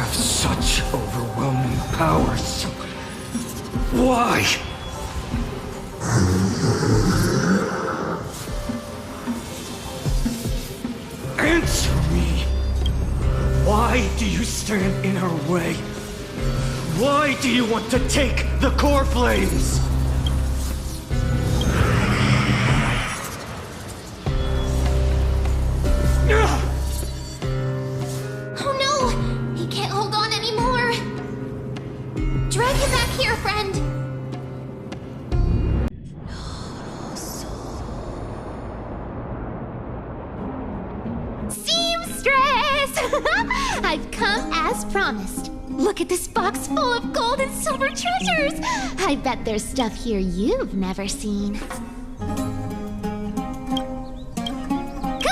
have such overwhelming powers. Why? Answer me! Why do you stand in her way? Why do you want to take the Coreflames? Oh no! He can't hold on anymore! Drag him back here, friend! Seamstress! I've come as promised. Look at this box full of gold and silver treasures! I bet there's stuff here you've never seen. Come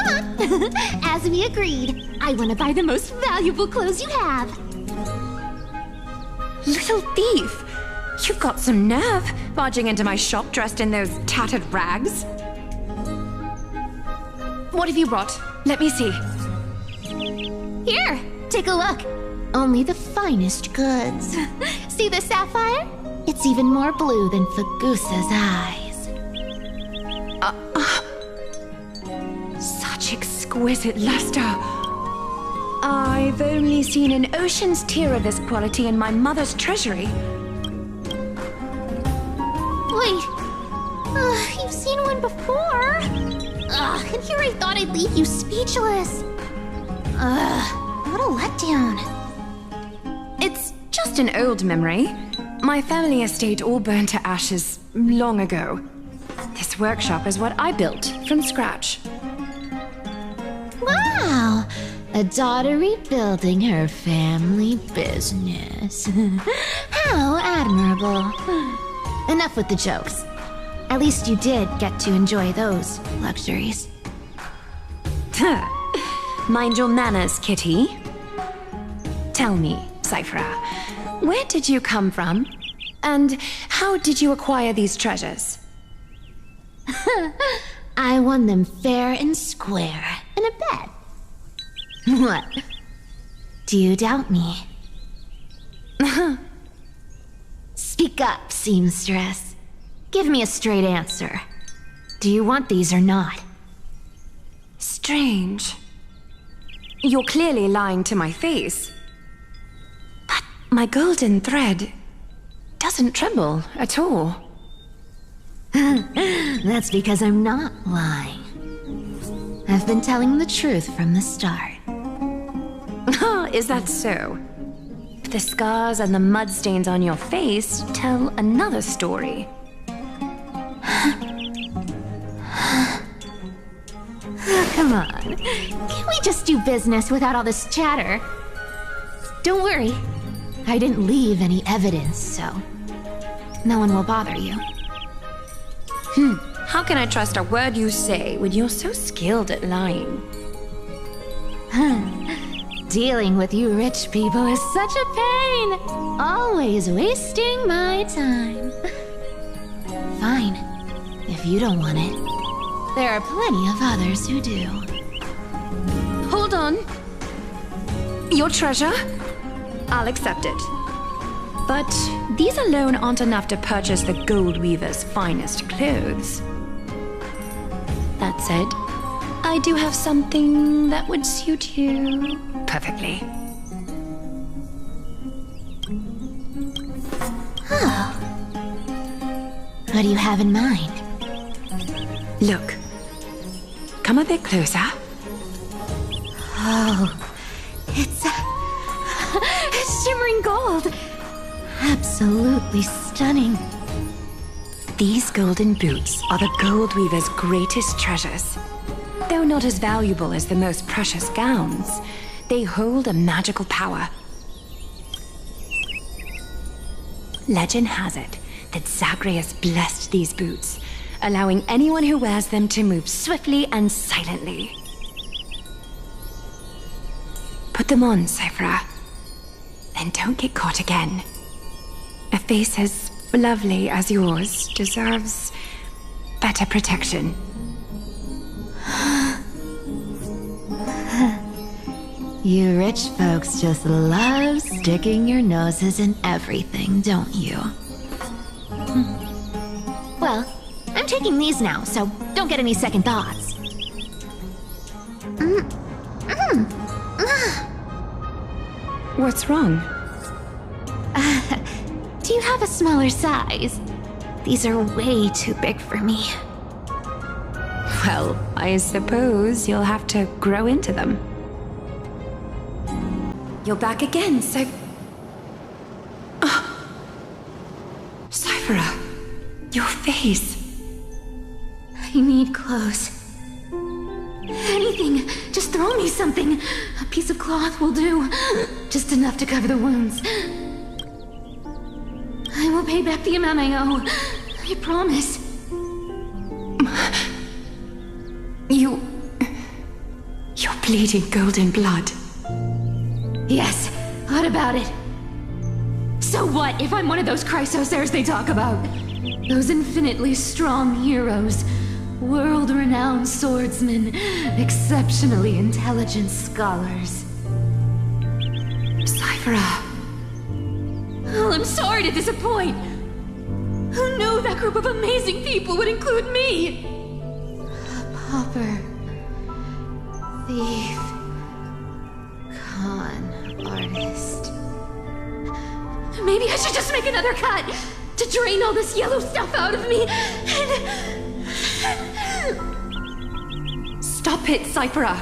on! As we agreed, I want to buy the most valuable clothes you have. Little thief! You've got some nerve, barging into my shop dressed in those tattered rags. What have you brought? Let me see. Here, take a look. Only the finest goods. See the sapphire? It's even more blue than Fagusa's eyes. Such exquisite luster. I've only seen an ocean's tear of this quality in my mother's treasury. Wait. You've seen one before. And here I thought I'd leave you speechless. What a letdown. It's just an old memory. My family estate all burned to ashes long ago. This workshop is what I built from scratch. Wow! A daughter rebuilding her family business. How admirable. Enough with the jokes. At least you did get to enjoy those luxuries. Mind your manners, kitty. Tell me, Cifera, where did you come from? And how did you acquire these treasures? I won them fair and square in a bet. What? Do you doubt me? Speak up, seamstress. Give me a straight answer. Do you want these or not? Strange. You're clearly lying to my face. But my golden thread doesn't tremble at all. That's because I'm not lying. I've been telling the truth from the start. Is that so? The scars and the mud stains on your face tell another story. Come on. Can't we just do business without all this chatter? Don't worry. I didn't leave any evidence, so no one will bother you. How can I trust a word you say when you're so skilled at lying? Dealing with you rich people is such a pain. Always wasting my time. Fine. If you don't want it, there are plenty of others who do. Hold on. Your treasure? I'll accept it. But these alone aren't enough to purchase the Gold Weaver's finest clothes. That said, I do have something that would suit you perfectly. Oh. What do you have in mind? Look. Come a bit closer. Oh, it's shimmering gold. Absolutely stunning. These golden boots are the Gold Weaver's greatest treasures. Though not as valuable as the most precious gowns, they hold a magical power. Legend has it that Zagreus blessed these boots, allowing anyone who wears them to move swiftly and silently. Put them on, Cifera. And don't get caught again. A face as lovely as yours deserves better protection. You rich folks just love sticking your noses in everything, don't you? Well, I'm taking these now, so don't get any second thoughts. What's wrong? Do you have a smaller size? These are way too big for me. Well, I suppose you'll have to grow into them. You're back again, so... Oh. Cifera, your face. I need clothes. Anything. Just throw me something. A piece of cloth will do. Just enough to cover the wounds. I will pay back the amount I owe. I promise. You're bleeding golden blood. Yes, what about it? So what if I'm one of those Chrysosers they talk about? Those infinitely strong heroes, world-renowned swordsmen, exceptionally intelligent scholars. Cifera. Oh, I'm sorry to disappoint. Who knew that group of amazing people would include me? A pauper, thief, con artist. Maybe I should just make another cut to drain all this yellow stuff out of me and... Stop it, Cifera.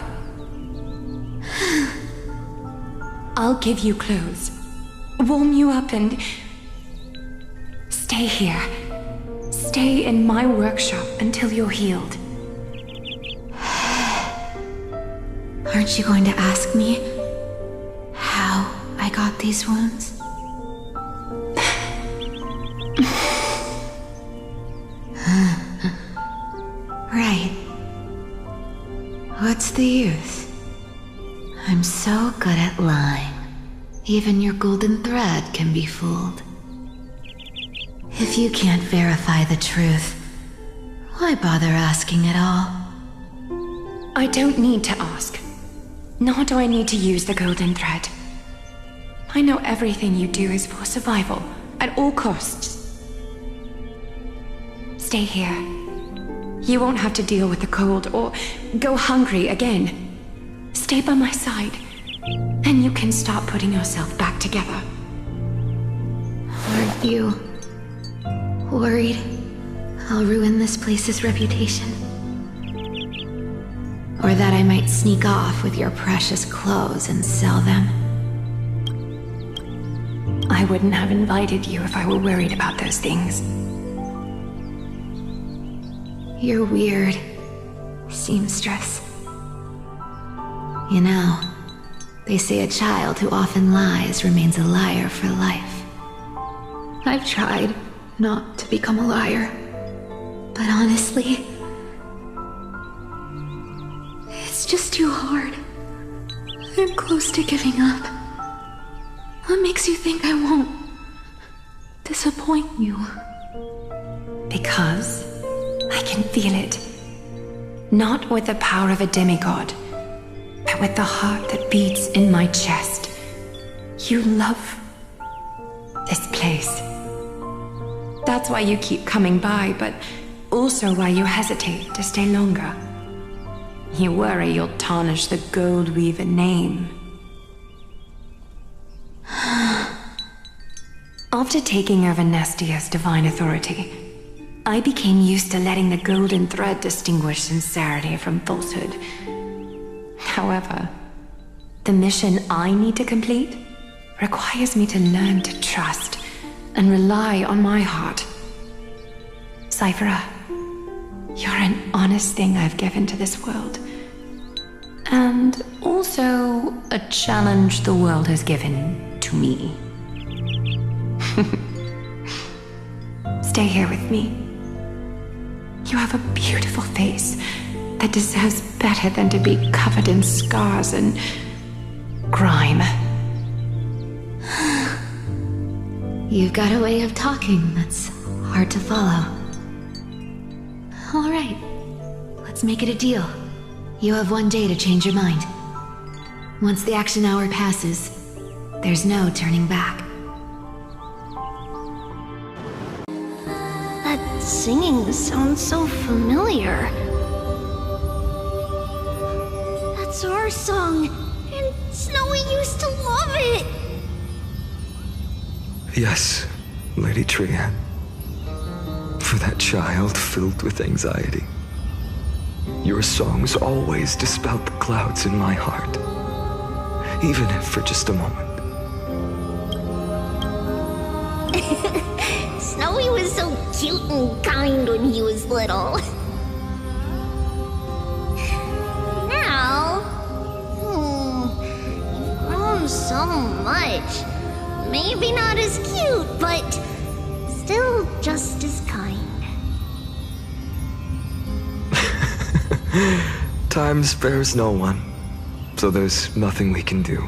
I'll give you clothes, warm you up, and stay here. Stay in my workshop until you're healed. Aren't you going to ask me how I got these wounds? Right. What's the use? I'm so good at lying. Even your golden thread can be fooled. If you can't verify the truth, why bother asking at all? I don't need to ask. Nor do I need to use the golden thread. I know everything you do is for survival, at all costs. Stay here. You won't have to deal with the cold or go hungry again. Stay by my side, and you can start putting yourself back together. Aren't you worried I'll ruin this place's reputation? Or that I might sneak off with your precious clothes and sell them? I wouldn't have invited you if I were worried about those things. You're weird, seamstress. You know, they say a child who often lies remains a liar for life. I've tried not to become a liar, but honestly, it's just too hard. I'm close to giving up. What makes you think I won't disappoint you? Because I can feel it. Not with the power of a demigod, but with the heart that beats in my chest. You love this place. That's why you keep coming by, but also why you hesitate to stay longer. You worry you'll tarnish the Gold Weaver name. After taking over Nestia's divine authority, I became used to letting the golden thread distinguish sincerity from falsehood. However, the mission I need to complete requires me to learn to trust and rely on my heart. Cifera, you're an honest thing I've given to this world. And also a challenge the world has given to me. Stay here with me. You have a beautiful face that deserves better than to be covered in scars and grime. You've got a way of talking that's hard to follow. All right, let's make it a deal. You have 1 day to change your mind. Once the action hour passes, there's no turning back. That singing sounds so familiar. That's our song, and Snowy used to love it! Yes, Lady Trian. For that child filled with anxiety. Your songs always dispelled the clouds in my heart. Even if for just a moment. Snowy was so cute and kind when he was little. Now... you've grown so much. Maybe not as cute, but still just as kind. Time spares no one, so there's nothing we can do.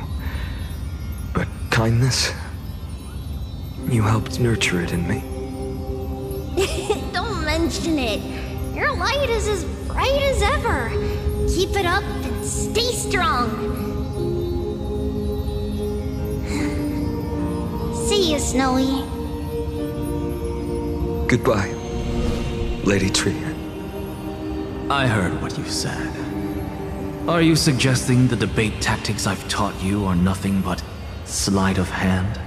But kindness, you helped nurture it in me. Don't mention it. Your light is as bright as ever. Keep it up and stay strong. See you, Snowy. Goodbye, Lady Trian. I heard what you said. Are you suggesting the debate tactics I've taught you are nothing but sleight of hand?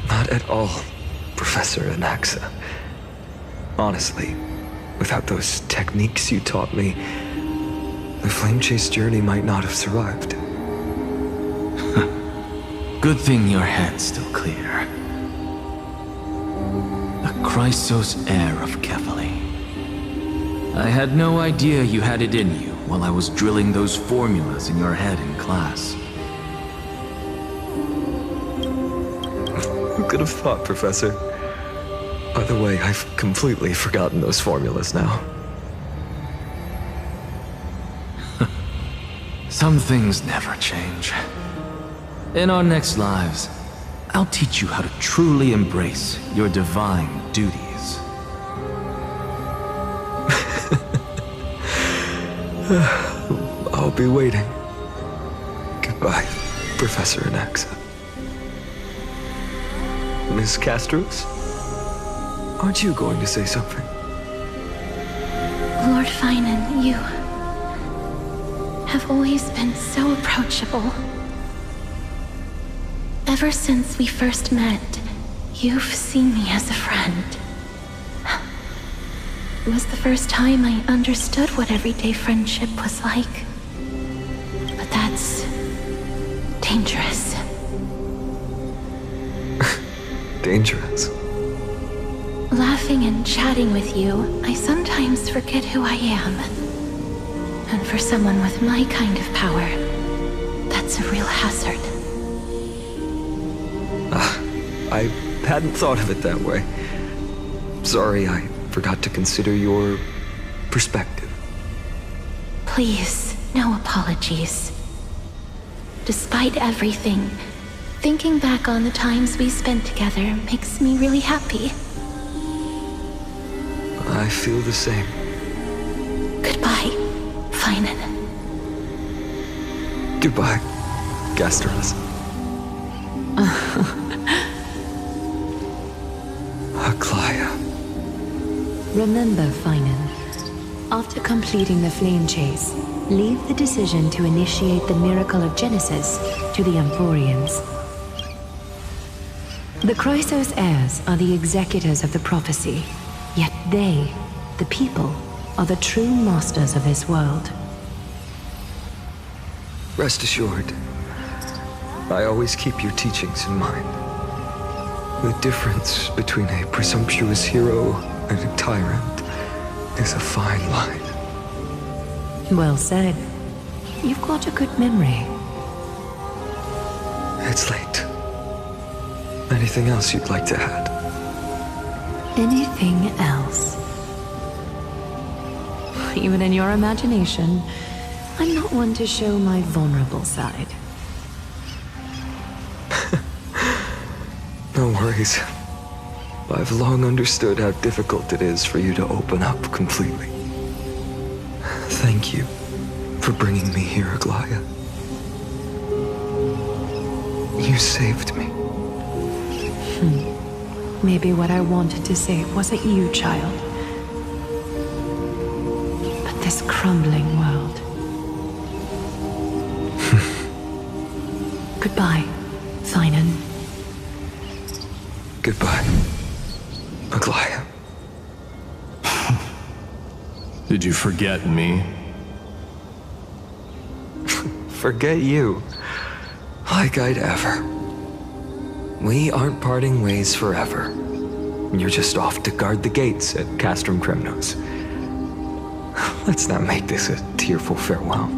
Not at all, Professor Anaxa. Honestly, without those techniques you taught me, the Flame Chase journey might not have survived. Good thing your head's still clear. The Chrysos Heir of Kefali. I had no idea you had it in you while I was drilling those formulas in your head in class. Who could have thought, Professor? By the way, I've completely forgotten those formulas now. Some things never change. In our next lives, I'll teach you how to truly embrace your divine duties. I'll be waiting. Goodbye, Professor Anaxa. Miss Castros? Aren't you going to say something? Lord Phainon, you have always been so approachable. Ever since we first met, you've seen me as a friend. It was the first time I understood what everyday friendship was like. But that's dangerous. Dangerous? Laughing and chatting with you, I sometimes forget who I am. And for someone with my kind of power, that's a real hazard. I hadn't thought of it that way. Sorry, I forgot to consider your perspective. Please, no apologies. Despite everything, thinking back on the times we spent together makes me really happy. I feel the same. Goodbye, Phainon. Goodbye, Gasteros. Aglaea. Remember, Phainon, after completing the Flame Chase, leave the decision to initiate the miracle of Genesis to the Amphoreans. The Chrysos heirs are the executors of the prophecy, yet they, the people, are the true masters of this world. Rest assured, I always keep your teachings in mind. The difference between a presumptuous hero and a tyrant is a fine line. Well said. You've got a good memory. It's late. Anything else you'd like to add? Anything else? Even in your imagination, I'm not one to show my vulnerable side. No worries. I've long understood how difficult it is for you to open up completely. Thank you for bringing me here, Aglaea. You saved me. Maybe what I wanted to say wasn't you, child. But this crumbling world. Goodbye, Phainon. Goodbye, Aglaea. Did you forget me? Forget you. Like I'd ever. We aren't parting ways forever. You're just off to guard the gates at Castrum Kremnos. Let's not make this a tearful farewell.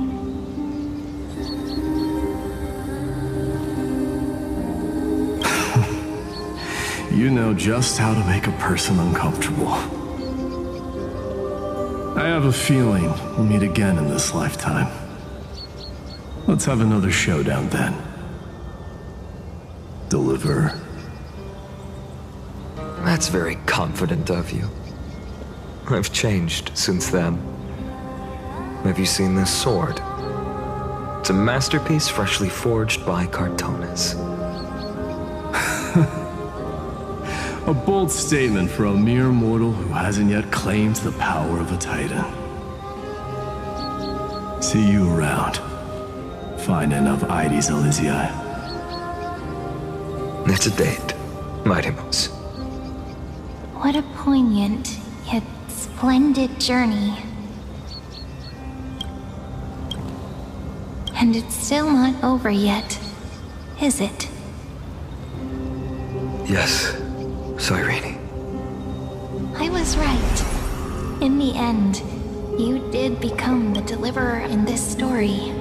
You know just how to make a person uncomfortable. I have a feeling we'll meet again in this lifetime. Let's have another showdown then. Deliver. That's very confident of you. I've changed since then. Have you seen this sword? It's a masterpiece freshly forged by Cartonis. A bold statement for a mere mortal who hasn't yet claimed the power of a titan. See you around. Phainon of Ides Elysiae. It's a date, Mydeimos. What a poignant, yet splendid journey. And it's still not over yet, is it? Yes, Cyrene. I was right. In the end, you did become the deliverer in this story.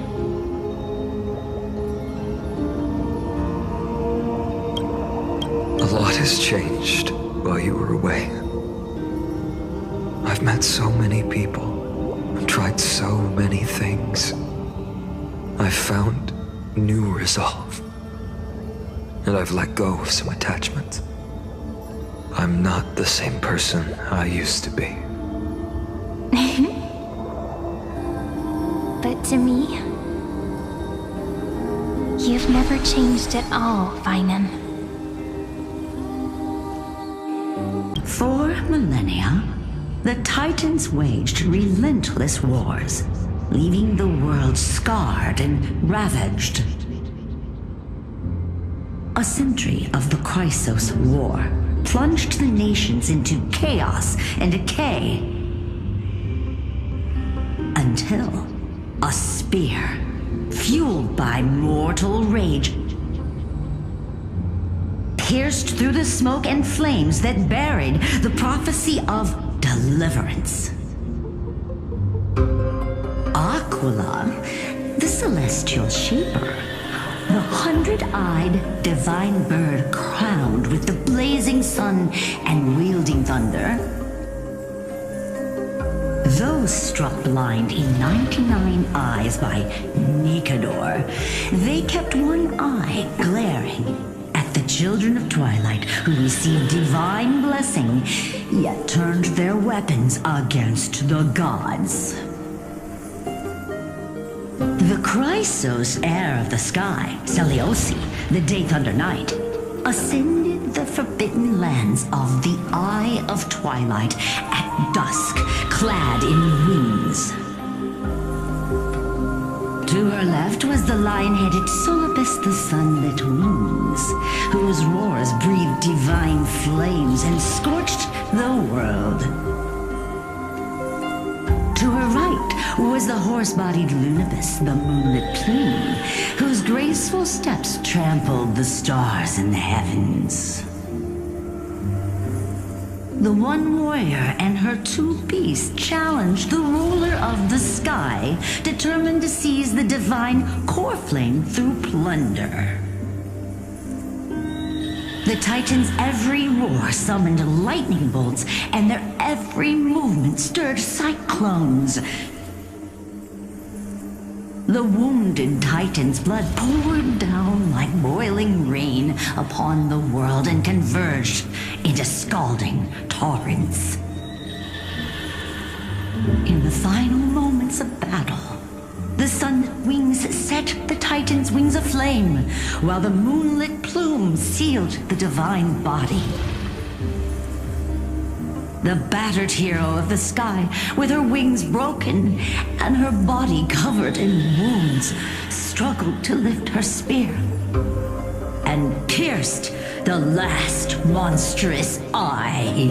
A lot has changed while you were away. I've met so many people, and tried so many things. I've found new resolve. And I've let go of some attachments. I'm not the same person I used to be. But to me, you've never changed at all, Phainon. For millennia, the Titans waged relentless wars, leaving the world scarred and ravaged. A century of the Chrysos War plunged the nations into chaos and decay. Until a spear, fueled by mortal rage, pierced through the smoke and flames that buried the prophecy of Deliverance. Aquila, the celestial shaper, the 100-eyed divine bird crowned with the blazing sun and wielding thunder. Those struck blind in 99 eyes by Nikador, they kept one eye glaring at the children of Twilight who received divine blessing, yet turned their weapons against the gods. The Chrysos heir of the sky, Seliosi, the Daythunder Knight, ascended the forbidden lands of the Eye of Twilight at dusk, clad in wings. To her left was the lion-headed Solibus the Sunlit Wings, whose roars breathed divine flames and scorched the world. To her right was the horse-bodied Lunibus, the moonlit plume, whose graceful steps trampled the stars in the heavens. The one warrior and her two beasts challenged the ruler of the sky, determined to seize the divine Coreflame through plunder. The Titans' every roar summoned lightning bolts, and their every movement stirred cyclones. The wounded Titan's blood poured down like boiling rain upon the world and converged into scalding torrents. In the final moments of battle, the sun's wings set the Titan's wings aflame, while the moonlit plume sealed the divine body. The battered hero of the sky, with her wings broken and her body covered in wounds, struggled to lift her spear and pierced the last monstrous eye.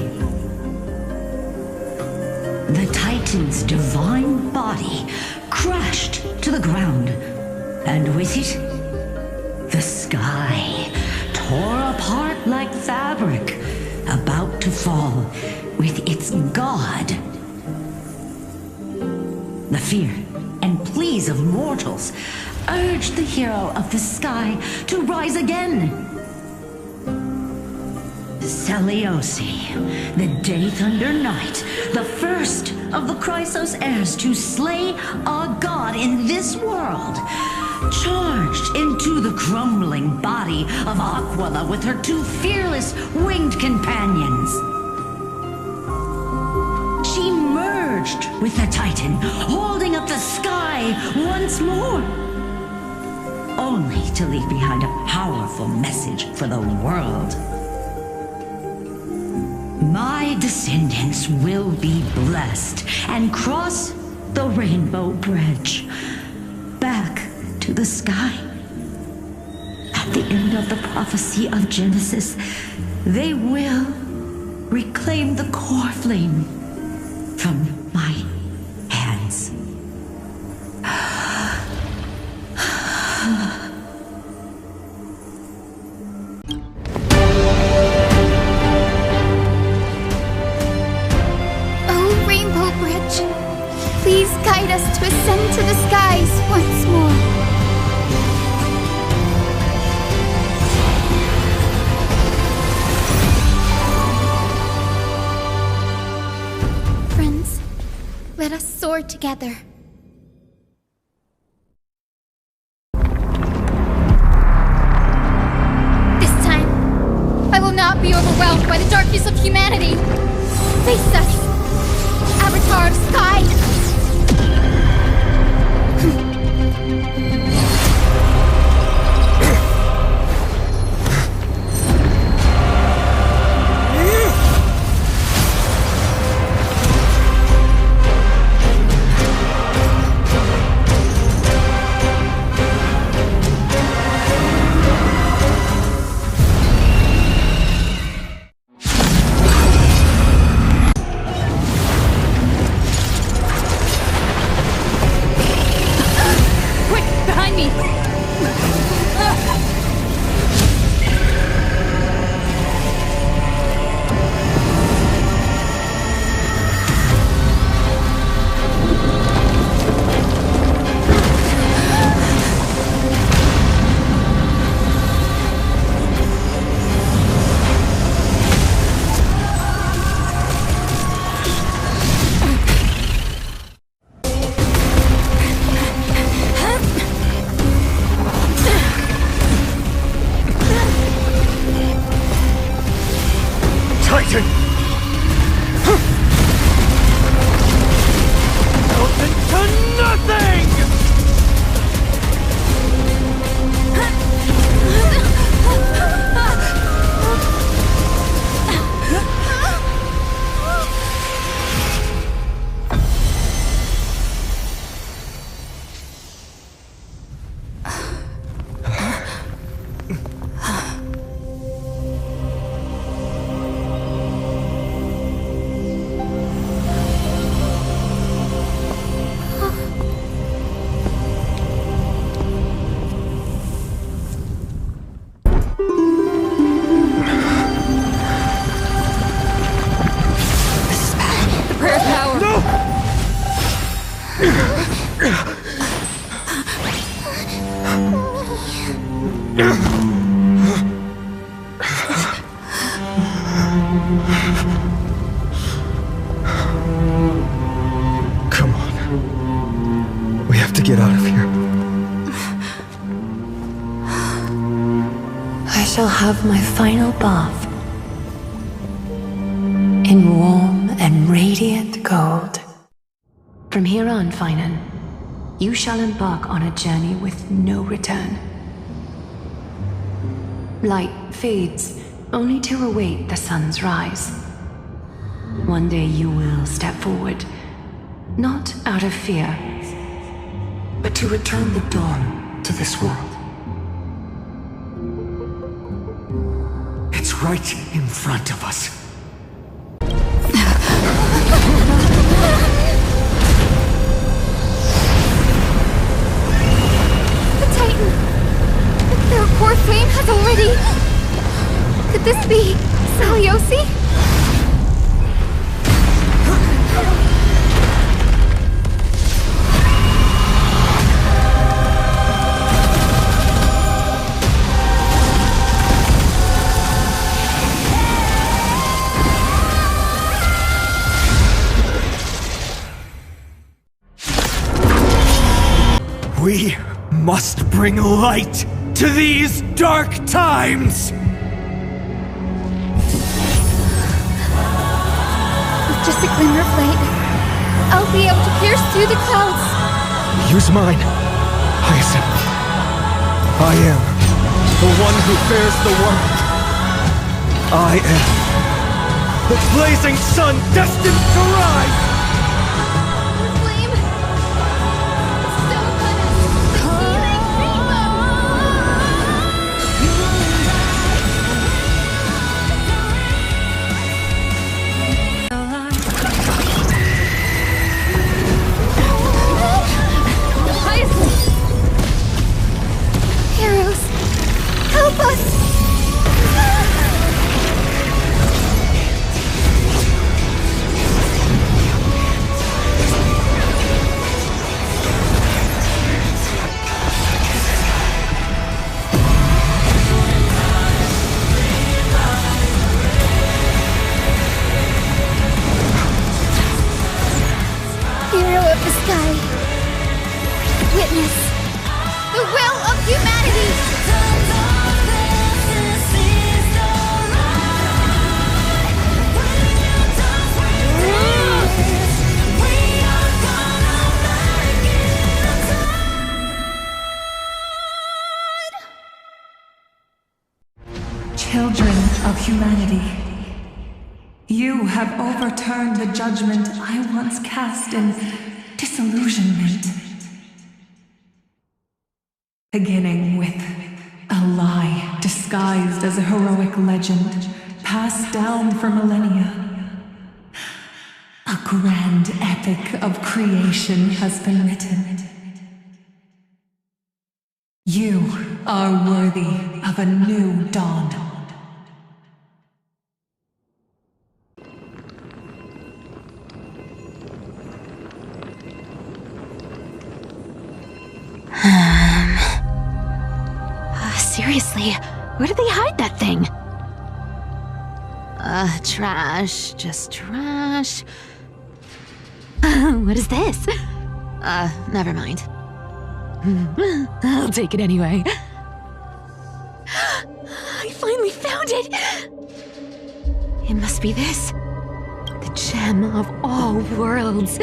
The Titan's divine body crashed to the ground, and with it, the sky tore apart like fabric, about to fall with its god. The fear and pleas of mortals urged the hero of the sky to rise again. Celiosi, the Daythunder Knight, the first of the Chrysos heirs to slay a god in this world, charged into the crumbling body of Aglaea with her two fearless winged companions. She merged with the Titan, holding up the sky once more, only to leave behind a powerful message for the world. My descendants will be blessed and cross the rainbow bridge back to the sky. At the end of the prophecy of Genesis, they will reclaim the Coreflame from my hands. Oh, Rainbow Bridge, please guide us to ascend to the skies once more. Friends, let us soar together. This time, I will not be overwhelmed by the darkness of humanity. Face us, Avatar of Sky! Come on. We have to get out of here. shall have my final bath in warm and radiant gold. From here on, Phainon, you shall embark on a journey with no return. Light fades, only to await the sun's rise. One day you will step forward, not out of fear, but to return the dawn to this world. It's right in front of us. The Titan! Their Coreflame has already... Could this be Saliosi? We must bring light to these dark times! With just a glimmer of light, I'll be able to pierce through the clouds. Use mine, Hyacinth. I am the one who bears the world. I am the blazing sun destined to rise! Children of humanity, you have overturned the judgment I once cast in disillusionment. Beginning with a lie disguised as a heroic legend passed down for millennia. A grand epic of creation has been written. You are worthy of a new dawn. Seriously, where did they hide that thing? Trash. Just trash. What is this? Never mind. I'll take it anyway. I finally found it! It must be this. The gem of all worlds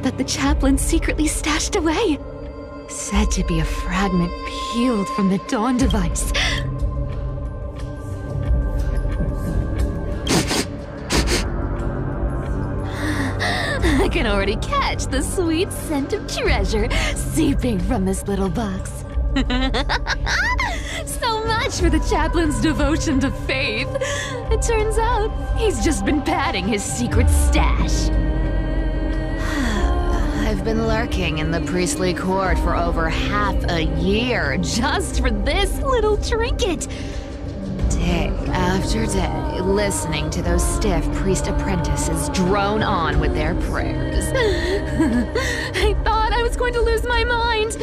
that the chaplain secretly stashed away. Said to be a fragment peeled from the Dawn device. I can already catch the sweet scent of treasure seeping from this little box. So much for the chaplain's devotion to faith. It turns out he's just been padding his secret stash. I've been lurking in the priestly court for over half a year just for this little trinket. Day after day, listening to those stiff priest apprentices drone on with their prayers. I thought I was going to lose my mind.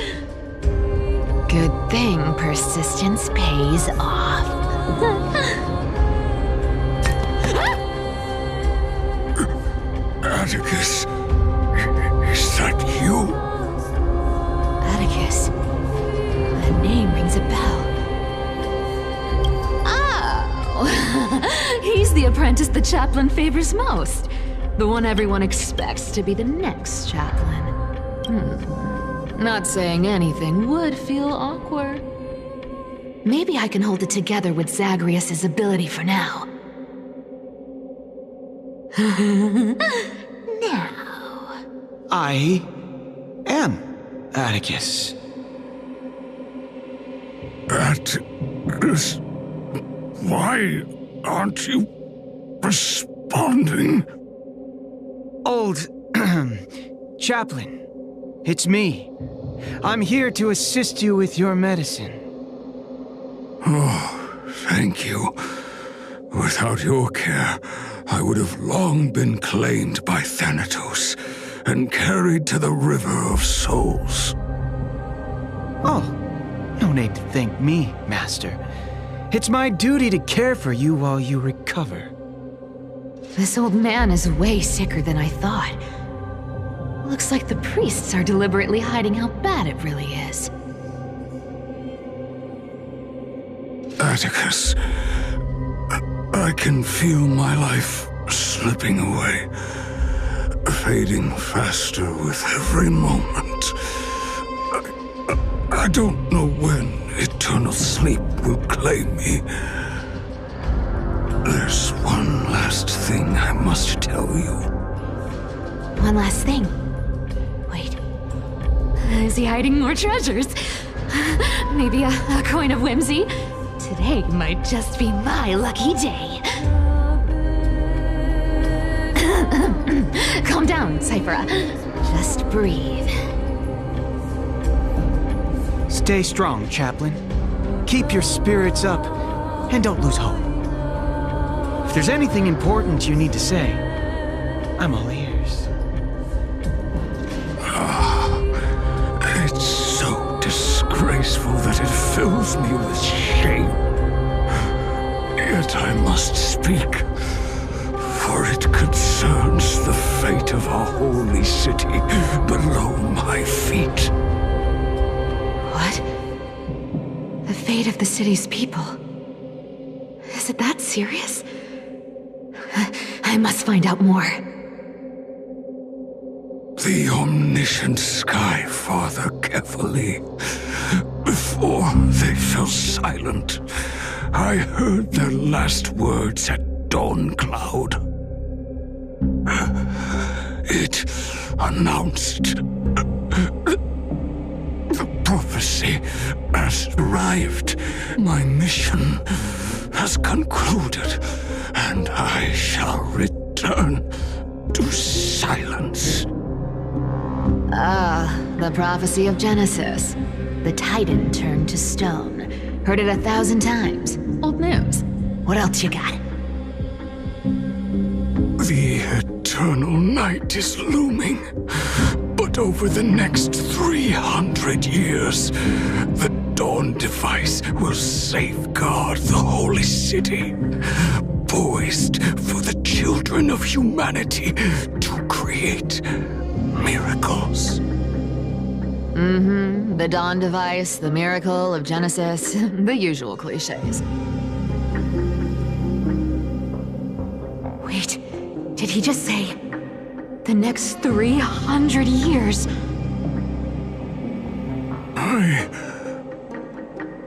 Good thing persistence pays off. Atticus, is that you? Atticus. That name rings a bell. apprentice the chaplain favors most. The one everyone expects to be the next chaplain. Not saying anything would feel awkward. Maybe I can hold it together with Zagreus' ability for now. Now. I am Atticus. Atticus? Why aren't you responding? Old chaplain, it's me. I'm here to assist you with your medicine. Oh, thank you. Without your care, I would have long been claimed by Thanatos and carried to the River of Souls. Oh, no need to thank me, Master. It's my duty to care for you while you recover. This old man is way sicker than I thought. Looks like the priests are deliberately hiding how bad it really is. Atticus, I can feel my life slipping away, fading faster with every moment. I don't know when eternal sleep will claim me. There's one last thing I must tell you. One last thing. Wait. Is he hiding more treasures? Maybe a coin of whimsy? Today might just be my lucky day. Calm down, Cifera. Just breathe. Stay strong, Chaplain. Keep your spirits up, and don't lose hope. If there's anything important you need to say, I'm all ears. It's so disgraceful that it fills me with shame. Yet I must speak, for it concerns the fate of our holy city below my feet. What? The fate of the city's people? Is it that serious? I must find out more. The omniscient Sky Father Kefali. Before they fell silent, I heard their last words at Dawn Cloud. It announced the prophecy has arrived. My mission has concluded, and I shall return to silence. Ah, the prophecy of Genesis. The Titan turned to stone. Heard it 1,000 times. Old news. What else you got? The eternal night is looming, but over the next 300 years, the Dawn device will safeguard the holy city, poised for the children of humanity to create miracles. The Dawn device, the miracle of Genesis, the usual cliches. Wait, did he just say the next 300 years? I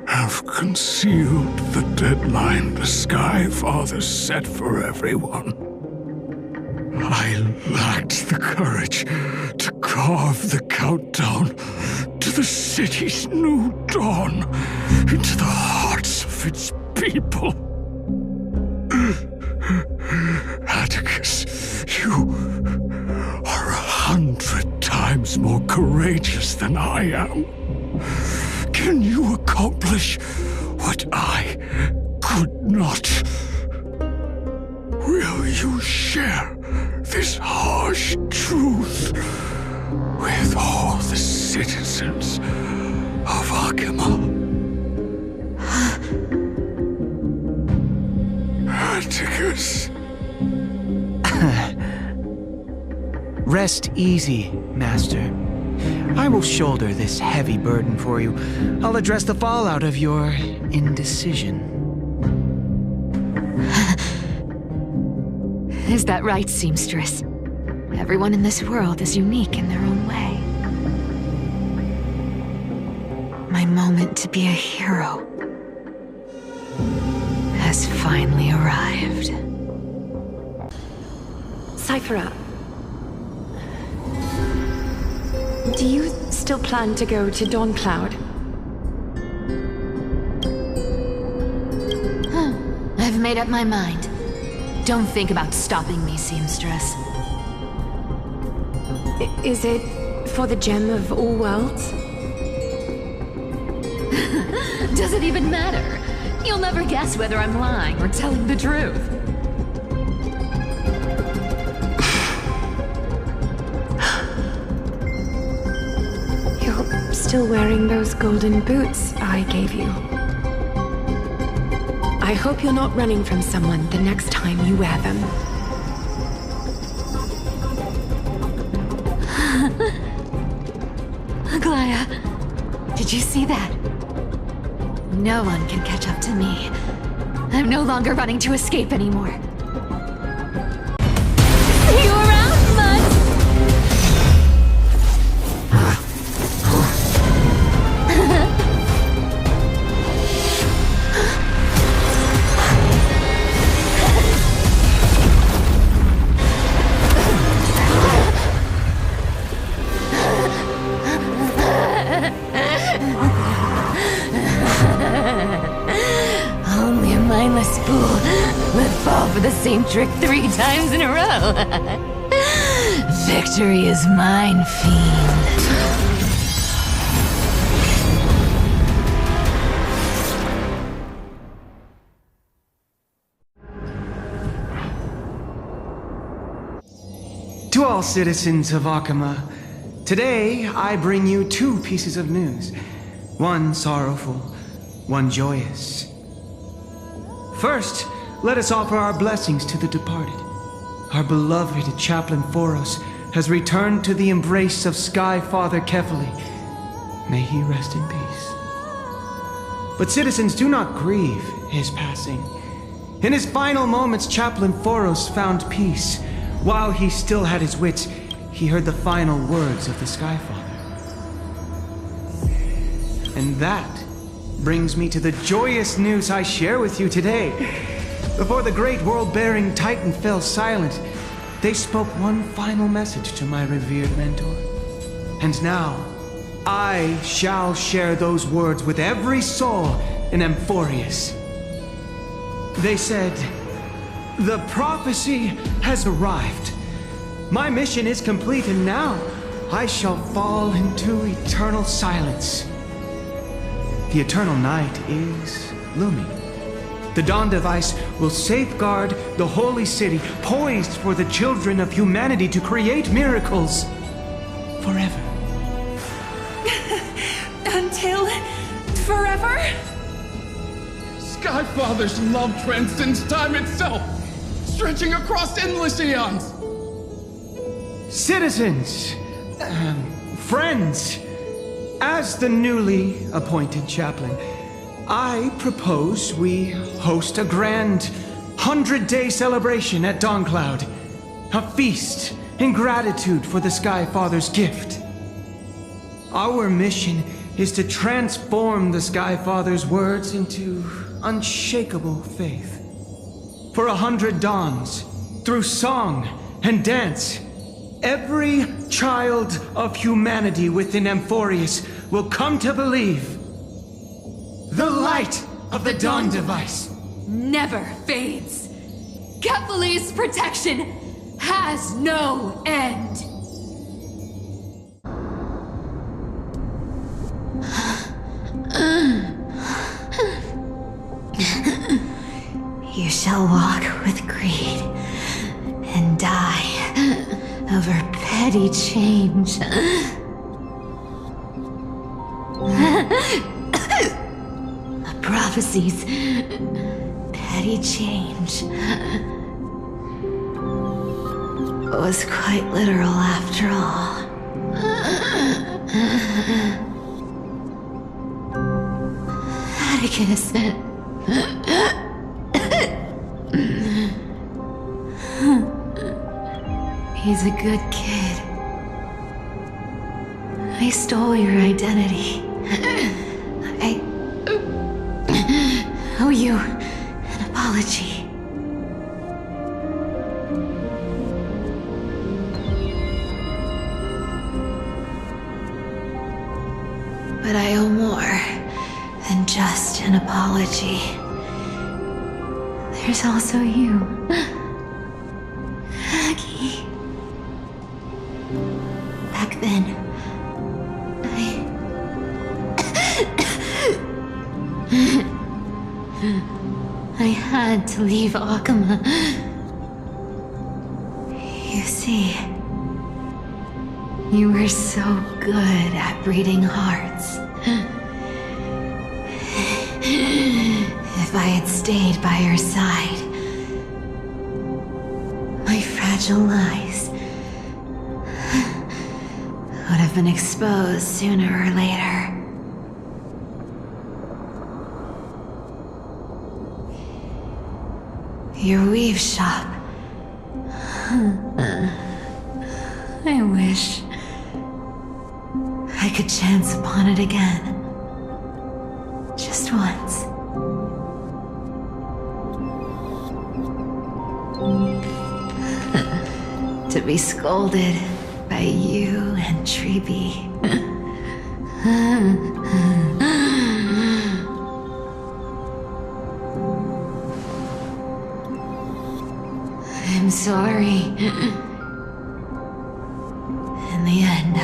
have concealed the deadline the Sky Father set for everyone. I lacked the courage to carve the countdown to the city's new dawn into the hearts of its people. Atticus, you are 100 times more courageous than I am. Can you accomplish what I could not? Will you share this harsh truth with all the citizens of Akima? Atticus. Rest easy, Master. I will shoulder this heavy burden for you. I'll address the fallout of your indecision. Is that right, seamstress? Everyone in this world is unique in their own way. My moment to be a hero has finally arrived. Cifera, do you still plan to go to Dawncloud? I've made up my mind. Don't think about stopping me, seamstress. Is it for the gem of all worlds? Does it even matter? You'll never guess whether I'm lying or telling the truth. You're still wearing those golden boots I gave you. I hope you're not running from someone the next time you wear them. Aglaea, did you see that? No one can catch up to me. I'm no longer running to escape anymore. See you around, Mud! Only a mindless fool would fall for the same trick 3 times in a row. Victory is mine, fiend. To all citizens of Akama, today I bring you 2 pieces of news. One sorrowful, one joyous. First, let us offer our blessings to the departed. Our beloved Chaplain Phoros has returned to the embrace of Sky Father Kefali. May he rest in peace. But citizens, do not grieve his passing. In his final moments, Chaplain Phoros found peace. While he still had his wits, he heard the final words of the Sky Father. And that brings me to the joyous news I share with you today. Before the great world-bearing Titan fell silent, they spoke one final message to my revered mentor. And now, I shall share those words with every soul in Amphoreus. They said, "The prophecy has arrived. My mission is complete, and now I shall fall into eternal silence." The eternal night is looming. The Dawn Device will safeguard the holy city, poised for the children of humanity to create miracles forever. Until forever? Skyfather's love transcends time itself, stretching across endless eons. Citizens, friends, as the newly appointed chaplain, I propose we host a grand 100-day celebration at Dawncloud. A feast in gratitude for the Sky Father's gift. Our mission is to transform the Sky Father's words into unshakable faith. For 100 dawns, through song and dance, every child of humanity within Amphoreus will come to believe the light of the Dawn Device Never fades. Kefali's protection has no end. You shall walk with greed and die over petty change. The prophecies, petty change, was quite literal after all. Atticus. He's a good kid. I stole your identity. I owe you an apology. But I owe more than just an apology. There's also you. Aggie. Back then, I had to leave Akama. You see, you were so good at breeding hearts. If I had stayed by your side, my fragile lies would have been exposed sooner or later. Your weave shop. I wish I could chance upon it again. Just once. To be scolded by you and Treeby. I'm sorry. In the end,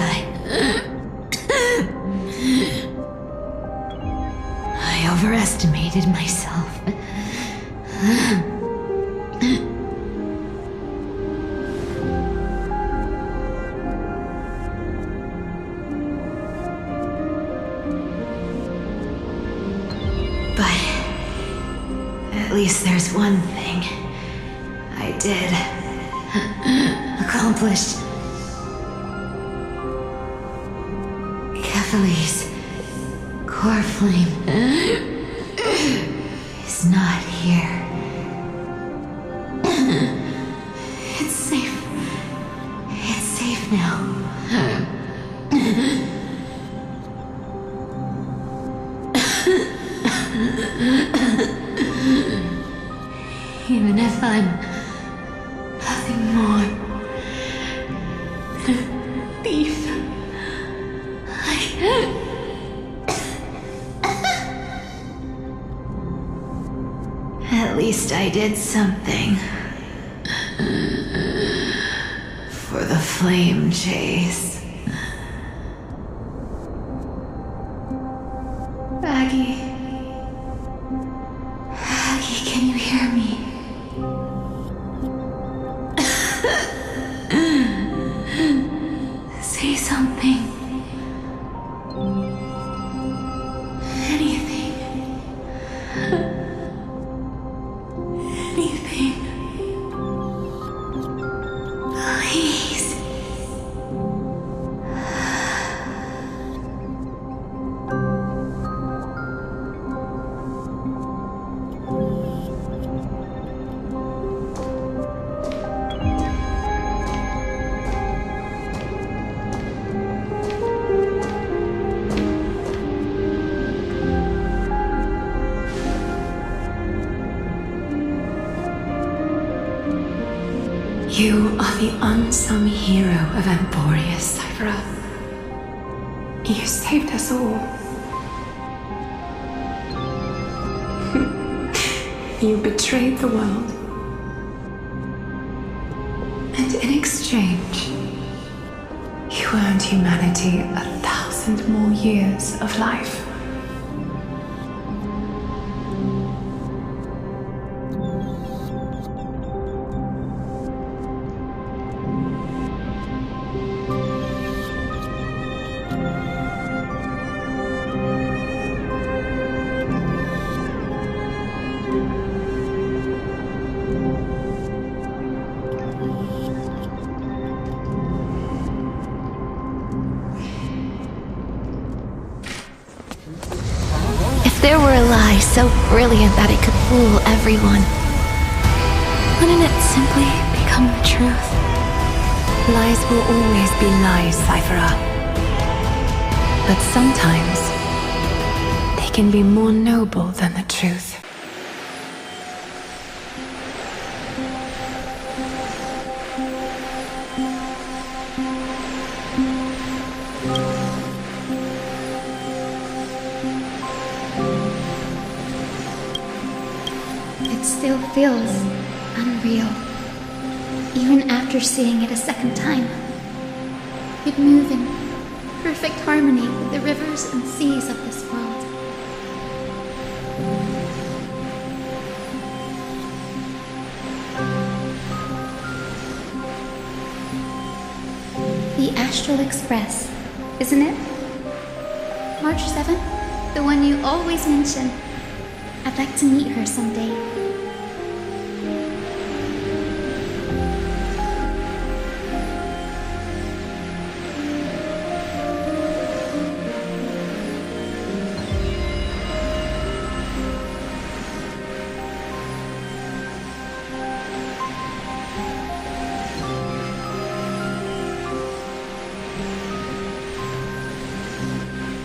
I overestimated myself. But at least there's one thing I did accomplish. Kefali's Coreflame is not here. It's safe. It's safe now. Even if I'm nothing more than a thief, at least I did something for the flame chase. Aggie. Aggie, can you hear me? Say something. Anything. Anything. Please. You are the unsung hero of Amphoreus, Cifera. You saved us all. You betrayed the world. And in exchange, you earned humanity 1,000 more years of life. There were a lie so brilliant that it could fool everyone. Wouldn't it simply become the truth? Lies will always be lies, Cifera. But sometimes, they can be more noble than the truth. It still feels unreal. Even after seeing it a second time. You'd move in perfect harmony with the rivers and seas of this world. The Astral Express, isn't it? March 7th? The one you always mention. I'd like to meet her someday.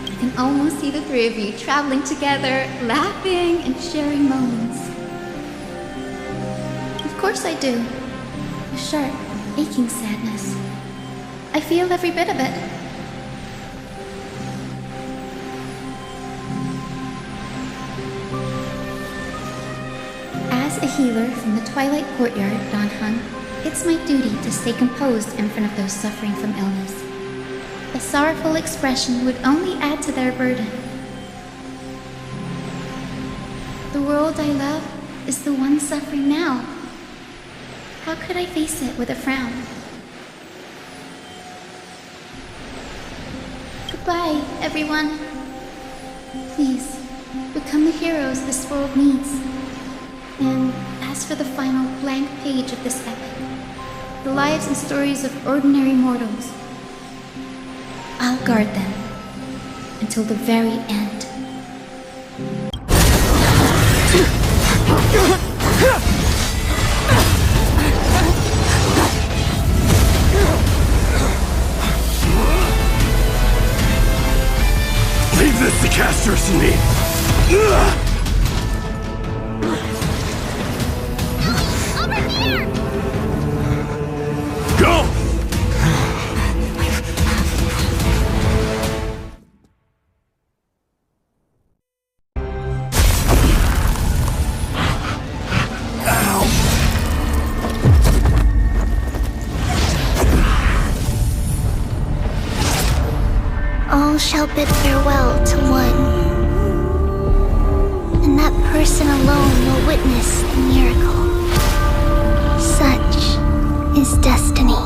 I can almost see the three of you traveling together, laughing and sharing moments. Of course I do. A sharp, aching sadness. I feel every bit of it. As a healer from the Twilight Courtyard, Donhun, it's my duty to stay composed in front of those suffering from illness. A sorrowful expression would only add to their burden. The world I love is the one suffering now. How could I face it with a frown? Goodbye, everyone. Please, become the heroes this world needs. And as for the final blank page of this epic, the lives and stories of ordinary mortals, I'll guard them until the very end. Leave this to casters and me. Over here! Go! All shall bid farewell to one, and that person alone will witness the miracle. Such is destiny.